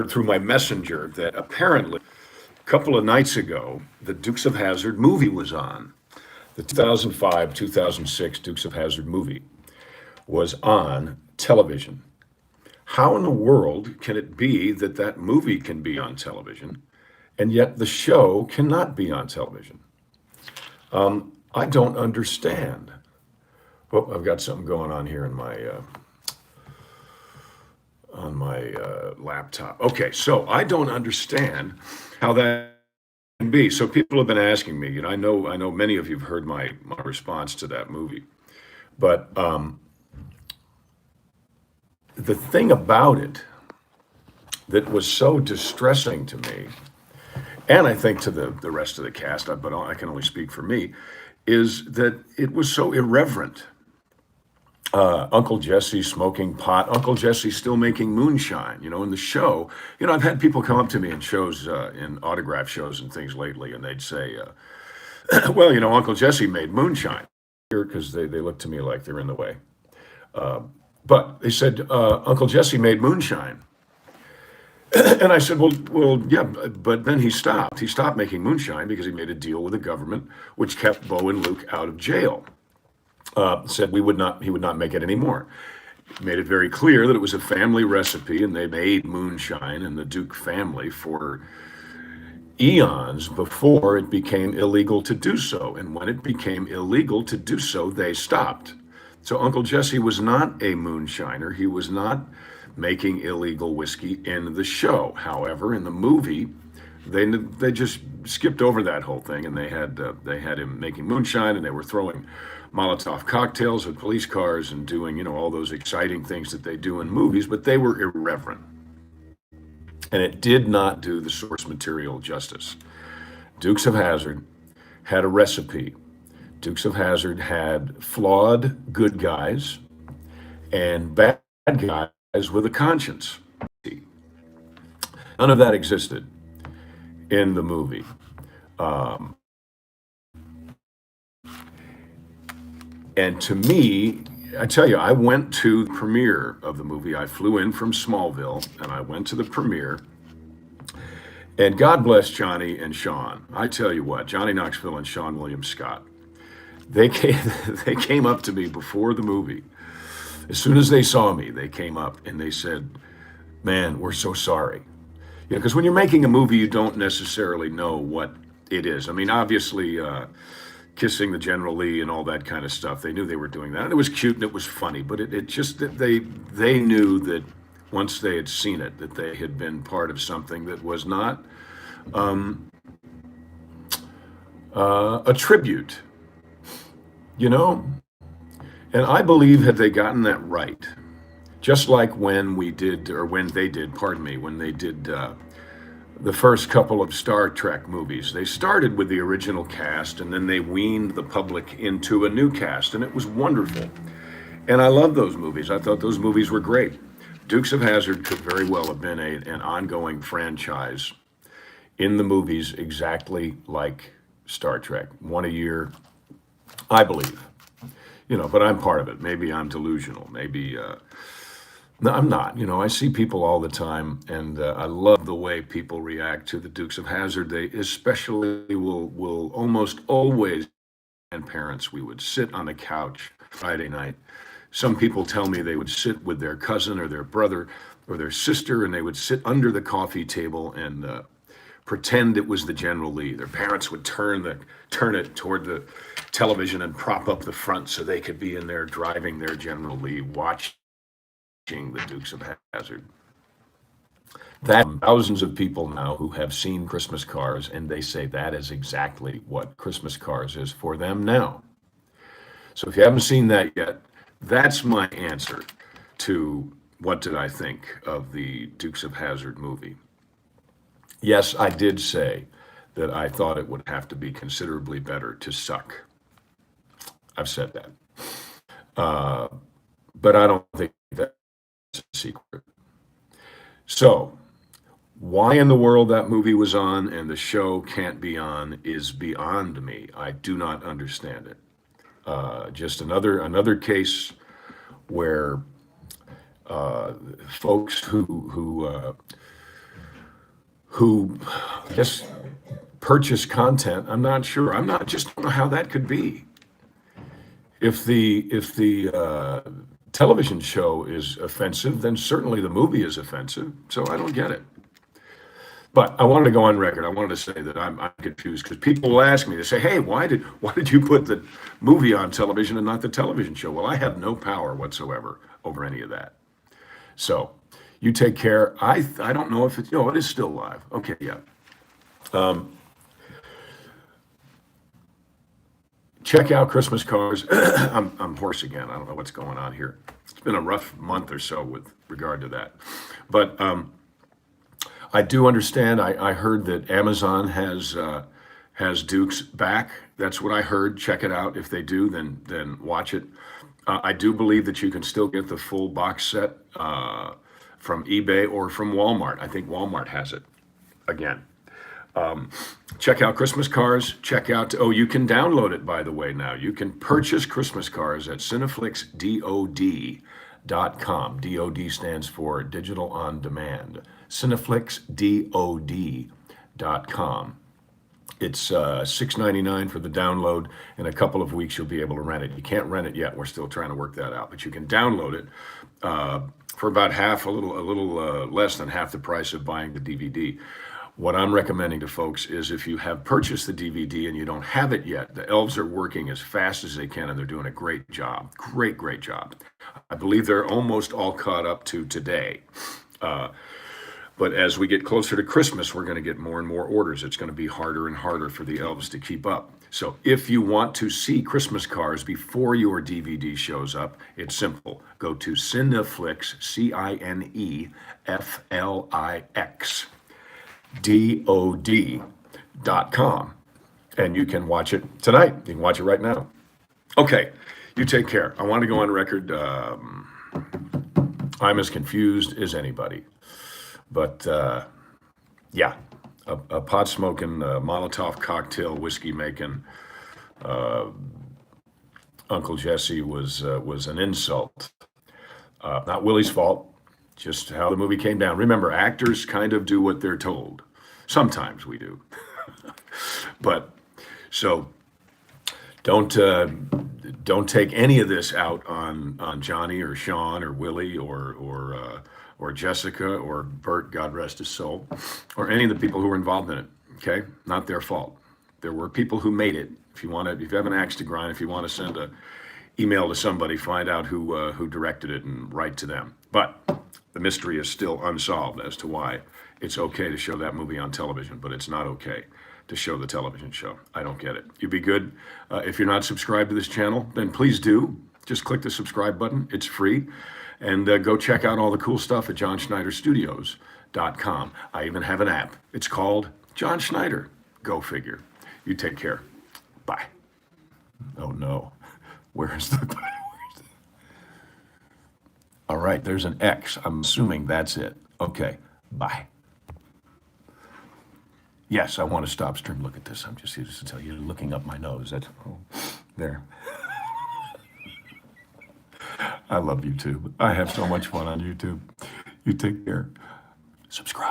through my messenger that apparently a couple of nights ago, the Dukes of Hazzard movie was on. The 2005 2006 Dukes of Hazzard movie was on television. How in the world can it be that that movie can be on television and yet the show cannot be on television? I don't understand. Oh, I've got something going on here in my on my laptop. Okay, so I don't understand how that can be. So people have been asking me, and I know many of you've heard my response to that movie, but the thing about it that was so distressing to me, and I think to the rest of the cast, but I can only speak for me, is that it was so irreverent. Uncle Jesse smoking pot, Uncle Jesse still making moonshine, in the show. I've had people come up to me in shows, in autograph shows and things lately, and they'd say, well, Uncle Jesse made moonshine here because they look to me like they're in the way. But they said, Uncle Jesse made moonshine. And I said, well, yeah, but then he stopped. He stopped making moonshine because he made a deal with the government, which kept Bo and Luke out of jail. Said he would not make it anymore. Made it very clear that it was a family recipe, and they made moonshine in the Duke family for eons before it became illegal to do so. And when it became illegal to do so, they stopped. So Uncle Jesse was not a moonshiner. He was not making illegal whiskey in the show. However, in the movie, they just skipped over that whole thing, and they had him making moonshine, and they were throwing Molotov cocktails at police cars and doing all those exciting things that they do in movies, but they were irreverent, and it did not do the source material justice. Dukes of Hazzard had a recipe. Dukes of Hazzard had flawed good guys and bad guys with a conscience. None of that existed in the movie. And to me, I tell you, I went to the premiere of the movie. I flew in from Smallville and I went to the premiere. And God bless Johnny and Sean. I tell you what, Johnny Knoxville and Sean William Scott, they came up to me before the movie. As soon as they saw me, they came up and they said, "Man, we're so sorry." Because when you're making a movie, you don't necessarily know what it is. I mean, obviously, kissing the General Lee and all that kind of stuff, they knew they were doing that. And it was cute and it was funny, but it just, they knew that once they had seen it, that they had been part of something that was not a tribute, And I believe had they gotten that right, just like when they did, the first couple of Star Trek movies. They started with the original cast and then they weaned the public into a new cast, and it was wonderful. And I love those movies. I thought those movies were great. Dukes of Hazzard could very well have been an ongoing franchise in the movies, exactly like Star Trek. One a year, I believe. But I'm part of it. Maybe I'm delusional. Maybe no, I'm not. I see people all the time, and I love the way people react to the Dukes of Hazzard. They especially will almost always, and parents, we would sit on the couch Friday night. Some people tell me they would sit with their cousin or their brother or their sister, and they would sit under the coffee table and pretend it was the General Lee. Their parents would turn it toward the television and prop up the front so they could be in there driving their General Lee, watching the Dukes of Hazzard. That thousands of people now who have seen Christmas Cars, and they say that is exactly what Christmas Cars is for them now. So if you haven't seen that yet, that's my answer to what did I think of the Dukes of Hazzard movie. Yes, I did say that I thought it would have to be considerably better to suck. I've said that. But I don't think that's a secret. So, why in the world that movie was on and the show can't be on is beyond me. I do not understand it. Just another case where folks who who, I guess, purchase content. I'm not sure. Just don't know how that could be. If the television show is offensive, then certainly the movie is offensive. So I don't get it. But I wanted to go on record. I wanted to say that I'm confused because people will ask me, they say, "Hey, why did you put the movie on television and not the television show?" Well, I have no power whatsoever over any of that. So you take care. I don't know if it's, it is still live. Okay, yeah. Check out Christmas Cars. I'm hoarse again. I don't know what's going on here. It's been a rough month or so with regard to that. But I do understand. I heard that Amazon has Dukes back. That's what I heard. Check it out. If they do, then watch it. I do believe that you can still get the full box set from eBay or from Walmart. I think Walmart has it again. Check out Christmas Cars. Check out, you can download it, by the way, now. You can purchase Christmas Cars at cineflixdod.com. DOD stands for Digital On Demand. cineflixdod.com. It's $6.99 for the download. In a couple of weeks, you'll be able to rent it. You can't rent it yet. We're still trying to work that out, but you can download it for about a little less than half the price of buying the DVD. What I'm recommending to folks is if you have purchased the DVD and you don't have it yet, the elves are working as fast as they can and they're doing a great job. Great job. I believe they're almost all caught up to today. But as we get closer to Christmas, we're going to get more and more orders. It's going to be harder and harder for the elves to keep up. So if you want to see Christmas Cars before your DVD shows up, it's simple. Go to Cineflix, CINEFLIX.com, and you can watch it tonight. You can watch it right now. Okay, you take care. I want to go on record. I'm as confused as anybody. But yeah, a pot smoking, Molotov cocktail, whiskey making Uncle Jesse was an insult. Not Willie's fault, just how the movie came down. Remember, actors kind of do what they're told. Sometimes we do. But so don't take any of this out on Johnny or Sean or Willie or Jessica or Bert, God rest his soul, or any of the people who were involved in it. Okay, not their fault. There were people who made it. If you have an axe to grind, if you want to send an email to somebody, find out who directed it and write to them. But the mystery is still unsolved as to why it's okay to show that movie on television, but it's not okay to show the television show. I don't get it. You'd be good. If you're not subscribed to this channel, then please do. Just click the subscribe button. It's free. And go check out all the cool stuff at johnschneiderstudios.com. I even have an app. It's called John Schneider. Go figure. You take care. Bye. Oh no. Where's the... All right, there's an X. I'm assuming that's it. Okay, bye. Yes, I want to stop stream. Look at this. I'm just here to tell you, looking up my nose. There. I love YouTube. I have so much fun on YouTube. You take care. Subscribe.